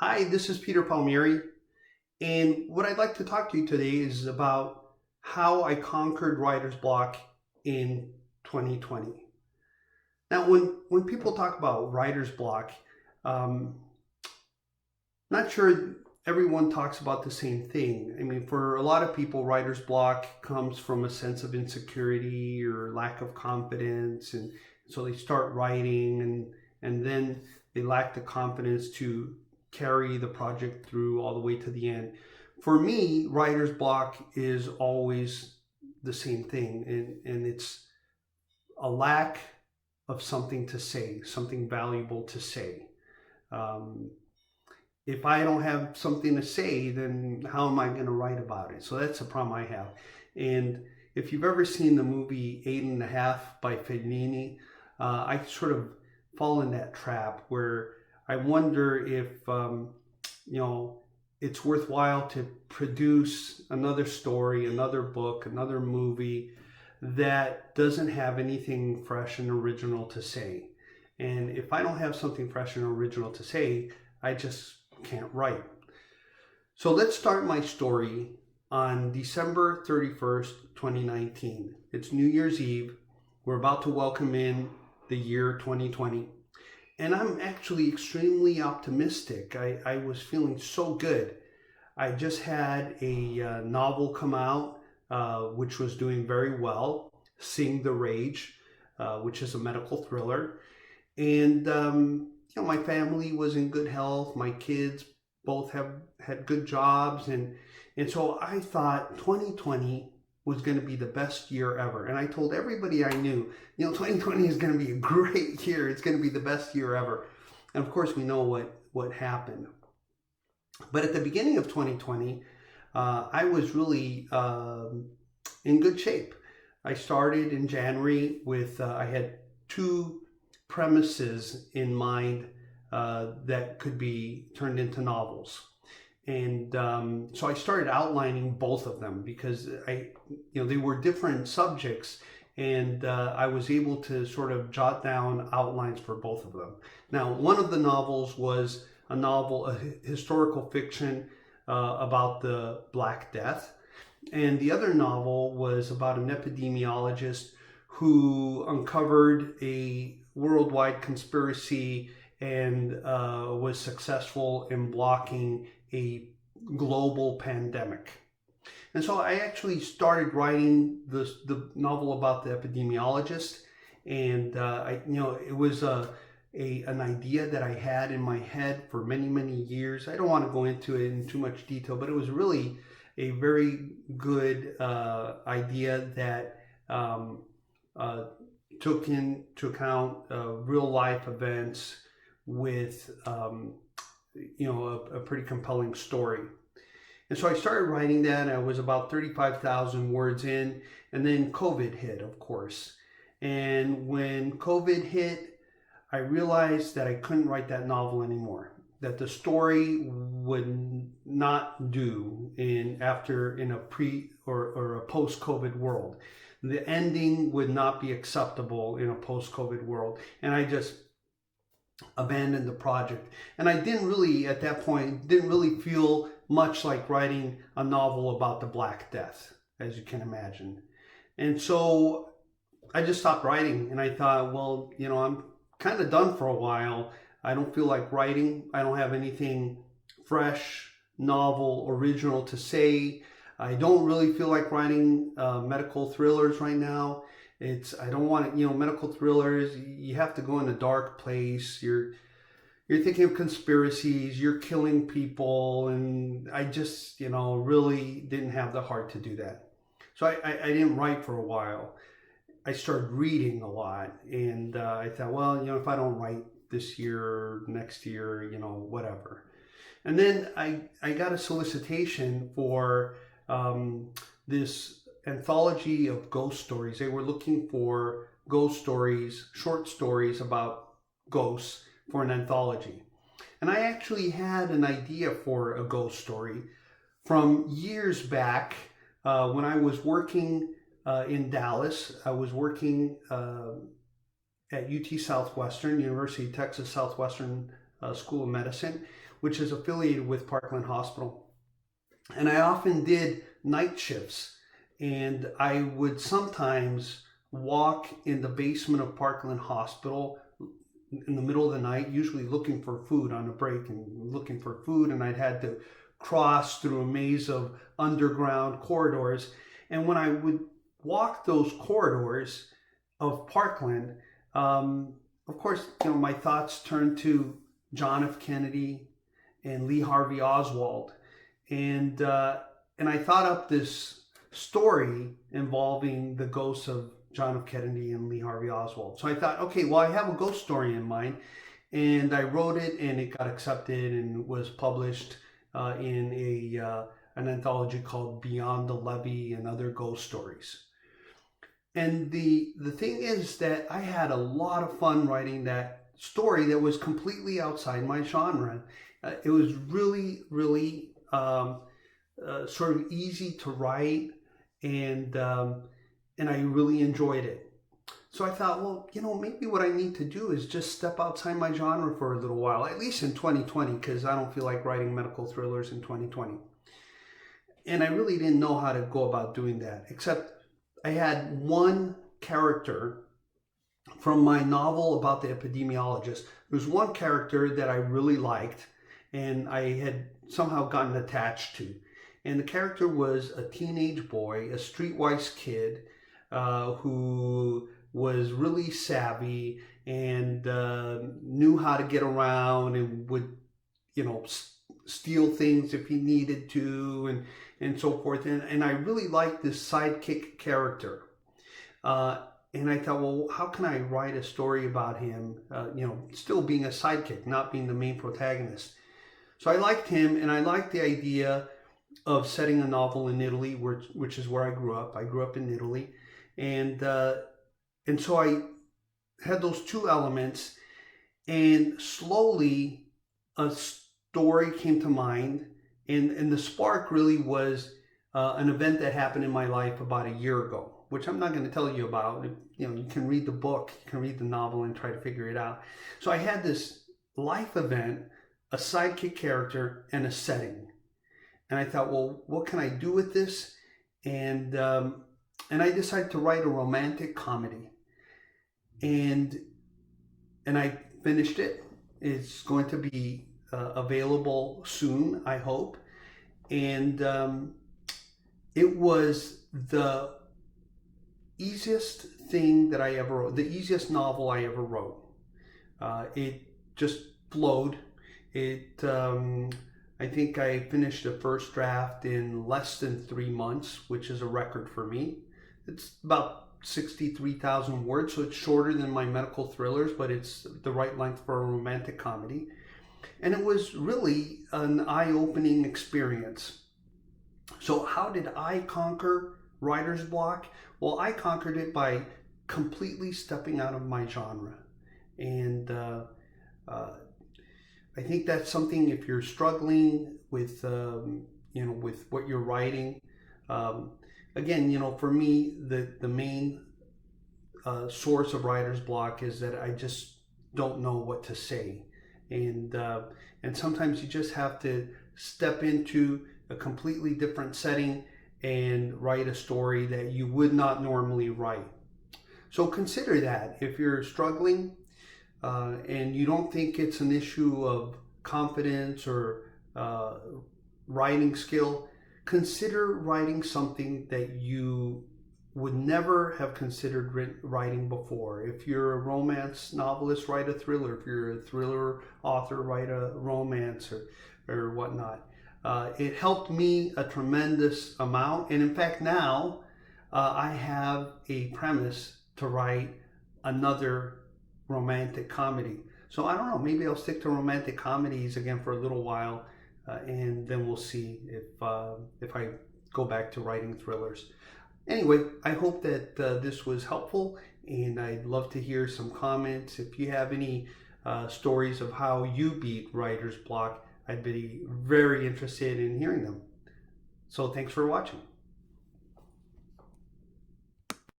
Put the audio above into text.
Hi, this is Peter Palmieri, and what I'd like to talk to you today is about how I conquered writer's block in 2020. Now, when people talk about writer's block, um, not sure everyone talks about the same thing. I mean, for a lot of people, writer's block comes from a sense of insecurity or lack of confidence, and so they start writing, and then they lack the confidence to carry the project through all the way to the end. For me, writer's block is always the same thing, and it's a lack of something to say, something valuable to say. Um, if I don't have something to say, then how am I going to write about it? So that's a problem I have. And if you've ever seen the movie Eight and a Half by Fellini, I sort of fall in that trap where I wonder if, you know, it's worthwhile to produce another story, another book, another movie that doesn't have anything fresh and original to say. And if I don't have something fresh and original to say, I just can't write. So let's start my story on December 31st, 2019. It's New Year's Eve. We're about to welcome in the year 2020. And I'm actually extremely optimistic. I was feeling so good. I just had a novel come out, which was doing very well, Sing the Rage, which is a medical thriller. And my family was in good health. My kids both have had good jobs, and so I thought 2020 was going to be the best year ever. And I told everybody I knew, 2020 is going to be a great year. It's going to be the best year ever. And of course, we know what happened. But at the beginning of 2020, I was really in good shape. I started in January with I had two premises in mind that could be turned into novels. And so I started outlining both of them because they were different subjects, and I was able to sort of jot down outlines for both of them. Now, one of the novels was a historical fiction about the Black Death, and the other novel was about an epidemiologist who uncovered a worldwide conspiracy and was successful in blocking a global pandemic. And so I actually started writing the novel about the epidemiologist, and it was an idea that I had in my head for many, many years. I don't want to go into it in too much detail, but it was really a very good idea that took into account real life events with a pretty compelling story. And so I started writing that. I was about 35,000 words in, and then COVID hit, of course. And when COVID hit, I realized that I couldn't write that novel anymore, that the story would not do in a pre or a post-COVID world. The ending would not be acceptable in a post-COVID world. And I just abandoned the project. And I didn't really, at that point, feel much like writing a novel about the Black Death, as you can imagine. And so I just stopped writing, and I thought, well, I'm kind of done for a while. I don't feel like writing. I don't have anything fresh, novel, original to say. I don't really feel like writing medical thrillers right now. I don't want it, medical thrillers, you have to go in a dark place. You're thinking of conspiracies, you're killing people, and I just, really didn't have the heart to do that. So I didn't write for a while. I started reading a lot, and I thought, well, if I don't write this year, next year, whatever. And then I got a solicitation for this anthology of ghost stories. They were looking for ghost stories, short stories about ghosts for an anthology. And I actually had an idea for a ghost story from years back when I was working in Dallas. I was working at UT Southwestern, University of Texas Southwestern School of Medicine, which is affiliated with Parkland Hospital. And I often did night shifts, and I would sometimes walk in the basement of Parkland Hospital in the middle of the night, usually looking for food on a break and looking for food, and I'd had to cross through a maze of underground corridors. And when I would walk those corridors of Parkland, of course, my thoughts turned to John F. Kennedy and Lee Harvey Oswald, and I thought up this story involving the ghosts of John F. Kennedy and Lee Harvey Oswald. So I thought, okay, well, I have a ghost story in mind, and I wrote it, and it got accepted and was published in an anthology called Beyond the Levee and Other Ghost Stories. And the thing is that I had a lot of fun writing that story that was completely outside my genre. It was really, really sort of easy to write, and I really enjoyed it. So I thought, well, maybe what I need to do is just step outside my genre for a little while, at least in 2020, because I don't feel like writing medical thrillers in 2020. And I really didn't know how to go about doing that, except I had one character from my novel about the epidemiologist. There was one character that I really liked, and I had somehow gotten attached to. And the character was a teenage boy, a streetwise kid, who was really savvy and knew how to get around and would, steal things if he needed to, and so forth. And I really liked this sidekick character. And I thought, well, how can I write a story about him, still being a sidekick, not being the main protagonist? So I liked him, and I liked the idea of setting a novel in Italy, which is where I grew up. I grew up in Italy. And so I had those two elements, and slowly a story came to mind, and the spark really was an event that happened in my life about a year ago, which I'm not going to tell you about. You can read the book, you can read the novel and try to figure it out. So I had this life event, a sidekick character, and a setting. And I thought, well, what can I do with this? And I decided to write a romantic comedy. And I finished it. It's going to be available soon, I hope. And it was the easiest thing that I ever wrote, the easiest novel I ever wrote. It just flowed. I think I finished the first draft in less than 3 months, which is a record for me. It's about 63,000 words, so it's shorter than my medical thrillers, but it's the right length for a romantic comedy. And it was really an eye-opening experience. So how did I conquer writer's block? Well, I conquered it by completely stepping out of my genre. And I think that's something, if you're struggling with, with what you're writing. Again, for me, the main source of writer's block is that I just don't know what to say. And sometimes you just have to step into a completely different setting and write a story that you would not normally write. So consider that. If you're struggling and you don't think it's an issue of confidence or writing skill, consider writing something that you would never have considered writing before. If you're a romance novelist, write a thriller. If you're a thriller author, write a romance or whatnot. It helped me a tremendous amount. And in fact, now I have a premise to write another romantic comedy. So I don't know, maybe I'll stick to romantic comedies again for a little while, and then we'll see if I go back to writing thrillers. Anyway, I hope that this was helpful, and I'd love to hear some comments. If you have any stories of how you beat writer's block, I'd be very interested in hearing them. So thanks for watching.